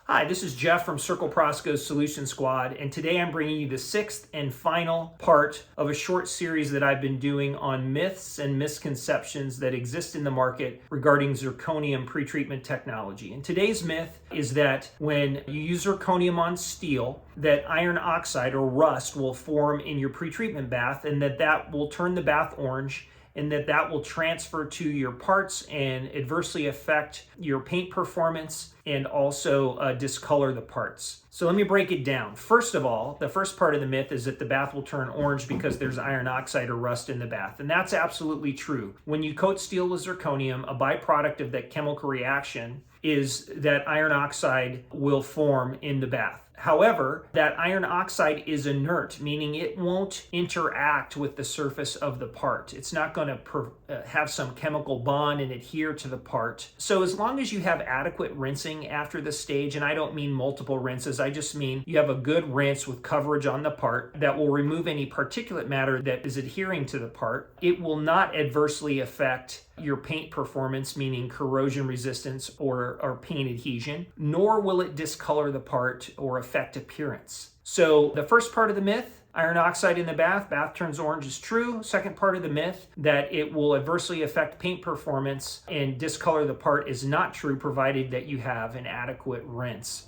Hi, this is Jeff from Circle Prosco's Solution Squad, and today I'm bringing you the sixth and final part of a short series that I've been doing on myths and misconceptions that exist in the market regarding zirconium pretreatment technology. And today's myth is that when you use zirconium on steel, that iron oxide or rust will form in your pretreatment bath, and that will turn the bath orange, and that will transfer to your parts and adversely affect your paint performance and also discolor the parts. So let me break it down. First of all, the first part of the myth is that the bath will turn orange because there's iron oxide or rust in the bath. And that's absolutely true. When you coat steel with zirconium, a byproduct of that chemical reaction is that iron oxide will form in the bath. However, that iron oxide is inert, meaning it won't interact with the surface of the part. It's not going to have some chemical bond and adhere to the part. So as long as you have adequate rinsing after the stage, and I don't mean multiple rinses, I just mean you have a good rinse with coverage on the part that will remove any particulate matter that is adhering to the part, it will not adversely affect your paint performance, meaning corrosion resistance or paint adhesion, nor will it discolor the part or affect appearance. So the first part of the myth, iron oxide in the bath turns orange, is true. Second part of the myth, that it will adversely affect paint performance and discolor the part, is not true, provided that you have an adequate rinse.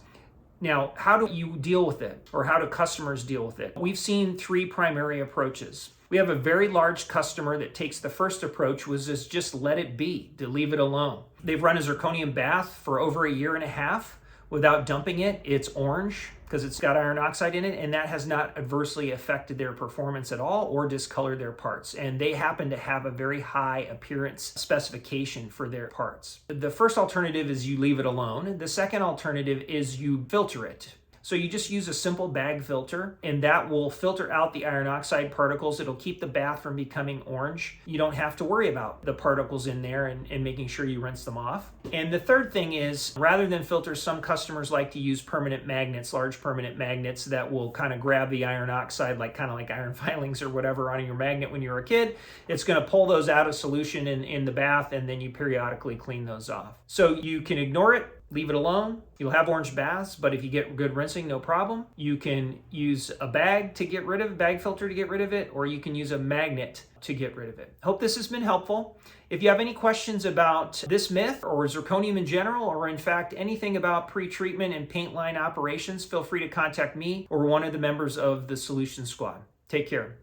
Now, how do you deal with it, or how do customers deal with it? We've seen three primary approaches. We have a very large customer that takes the first approach, was just let it be, to leave it alone. They've run a zirconium bath for over a year and a half without dumping it. It's orange because it's got iron oxide in it, and that has not adversely affected their performance at all or discolored their parts. And they happen to have a very high appearance specification for their parts. The first alternative is you leave it alone. The second alternative is you filter it. So you just use a simple bag filter, and that will filter out the iron oxide particles. It'll keep the bath from becoming orange. You don't have to worry about the particles in there and making sure you rinse them off. And the third thing is, rather than filters, some customers like to use permanent magnets, large permanent magnets that will kind of grab the iron oxide, kind of like iron filings or whatever on your magnet when you were a kid. It's going to pull those out of solution in the bath, and then you periodically clean those off. So you can ignore it, leave it alone. You'll have orange baths, but if you get good rinsing, no problem. You can use a bag to get rid of it, bag filter to get rid of it, or you can use a magnet to get rid of it. Hope this has been helpful. If you have any questions about this myth or zirconium in general, or in fact anything about pre-treatment and paint line operations, feel free to contact me or one of the members of the Solution Squad. Take care.